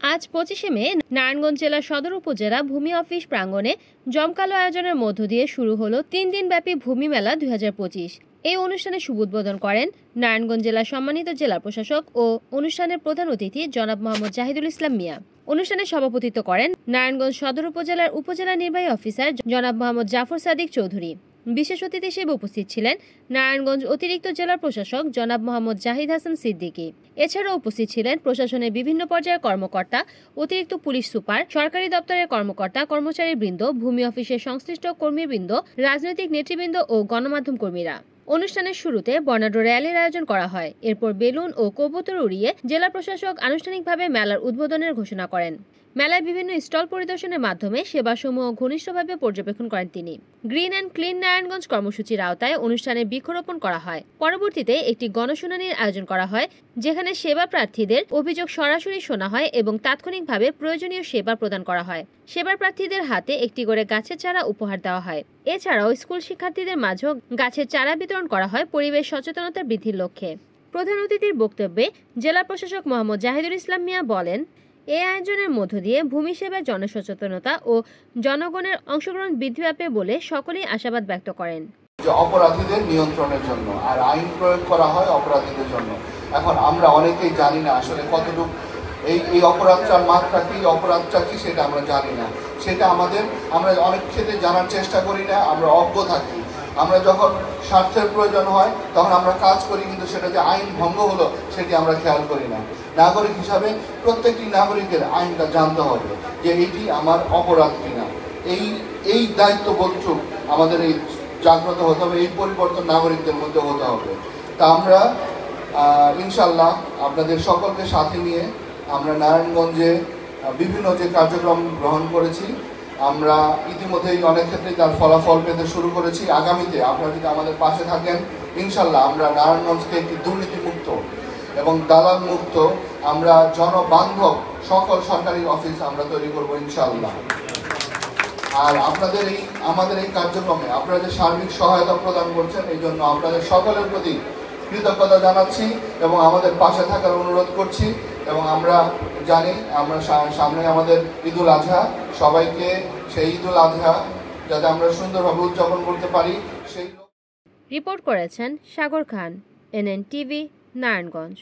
আজ 25শে মে নারায়ণগঞ্জ জেলা সদর উপজেলা ভূমি অফিস প্রাঙ্গণে জমকালো আয়োজনের মধ্য দিয়ে শুরু হলো 3 দিনব্যাপী ভূমি মেলা 2025। এই অনুষ্ঠানে শুভ উদ্বোধন করেন নারায়ণগঞ্জ জেলার সম্মানিত জেলা প্রশাসক ও অনুষ্ঠানের প্রধান অতিথি জনাব মোহাম্মদ জাহিদুল ইসলাম মিয়া। অনুষ্ঠানে সভাপতিত্ব করেন নারায়ণগঞ্জ সদর উপজেলার উপজেলা নির্বাহী অফিসার জনাব মোহাম্মদ জাফর সাদিক চৌধুরী। বিশেষ অতিথি হিসেবে উপস্থিত ছিলেন নারায়ণগঞ্জ অতিরিক্ত জেলা প্রশাসক জনাব মোহাম্মদ জাহিদ হাসান সিদ্দিকী। এছাড়াও উপস্থিত ছিলেন প্রশাসনের বিভিন্ন পর্যায়ের কর্মকর্তা, অতিরিক্ত পুলিশ সুপার, সরকারি দপ্তরের কর্মকর্তা কর্মচারীবৃন্দ, ভূমি অফিসের সংশ্লিষ্ট কর্মীবৃন্দ, রাজনৈতিক নেতৃবৃন্দ ও গণমাধ্যম কর্মীরা। অনুষ্ঠানের শুরুতে বর্ণাঢ্য র্যালির আয়োজন করা হয়। এরপর বেলুন ও কবুতর উড়িয়ে জেলা প্রশাসক আনুষ্ঠানিকভাবে মেলার উদ্বোধনের ঘোষণা করেন। মেলায় বিভিন্ন স্টল পরিদর্শনের মাধ্যমে সেবাসমূহ ঘনিষ্ঠভাবে পর্যবেক্ষণ করেন তিনি। গ্রিন অ্যান্ড ক্লিন নারায়ণগঞ্জ কর্মসূচির আওতায় অনুষ্ঠানে বৃক্ষরোপণ করা হয়। পরবর্তীতে একটি গণশুনানির আয়োজন করা হয়, যেখানে সেবা প্রার্থীদের অভিযোগ সরাসরি শোনা হয় এবং তাৎক্ষণিকভাবে প্রয়োজনীয় সেবা প্রদান করা হয়। সেবা প্রার্থীদের হাতে একটি করে গাছের চারা উপহার দেওয়া হয়। এছাড়াও স্কুল শিক্ষার্থীদের মাঝেও গাছের চারা বিতরণ করা হয় পরিবেশ সচেতনতা বৃদ্ধির লক্ষ্যে। প্রধান অতিথির বক্তব্যে জেলা প্রশাসক মোহাম্মদ জাহিদুল ইসলাম মিয়া বলেন, এই আয়োজনের মধ্য দিয়ে ভূমি সেবায় জনসচেতনতা ও জনগণের অংশগ্রহণ বৃদ্ধি পাবে বলে সকলেই আশাবাদ ব্যক্ত করেন। অপরাধীদের নিয়ন্ত্রণের জন্য আর আইন প্রয়োগ করা হয় অপরাধীদের জন্য। এখন আমরা অনেকেই জানি না আসলে কতটুকু এই অপরাধটার মাত্রা কি, অপরাধটা কি সেটা আমরা জানি না। সেটা আমরা অনেক ক্ষেত্রে জানার চেষ্টা করি না, আমরা অজ্ঞ থাকি। আমরা যখন স্বার্থের প্রয়োজন হয় তখন আমরা কাজ করি, কিন্তু সেটা যে আইন ভঙ্গ হলো সেটি আমরা খেয়াল করি না। নাগরিক হিসাবে প্রত্যেকটি নাগরিকের আইনটা জানতে হবে যে এটি আমার অপরাধ কিনা। এই দায়িত্ববোধটুকু আমাদের এই জাগ্রত হতে হবে, এই পরিবর্তন নাগরিকদের মধ্যে হতে হবে। তা আমরা ইনশাল্লাহ আপনাদের সকলকে সাথে নিয়ে আমরা নারায়ণগঞ্জে বিভিন্ন যে কার্যক্রম গ্রহণ করেছি, আমরা ইতিমধ্যেই অনেক ক্ষেত্রে তার ফলাফল পেতে শুরু করেছি। আগামীতে আপনারা যদি আমাদের পাশে থাকেন, ইনশাল্লাহ আমরা নারায়ণগঞ্জকে একটি দুর্নীতিমুক্ত এবং দালাল মুক্ত, আমরা জনবান্ধব সকল সরকারি অফিস আমরা তৈরি করব ইনশাল্লাহ। আর আমাদের এই কার্যক্রমে আপনারা যে সার্বিক সহায়তা প্রদান করছেন, এই জন্য আপনাদের সকলের প্রতি কৃতজ্ঞতা জানাচ্ছি এবং আমাদের পাশে থাকার অনুরোধ করছি। এবং আমরা জানি আমরা সামনে আমাদের ঈদুল আজহা, সবাইকে সেই ঈদুল আজহা যাতে আমরা সুন্দরভাবে উদযাপন করতে পারি সেই। রিপোর্ট করেছেন সাগর খান, NN টিভি, নারায়ণগঞ্জ।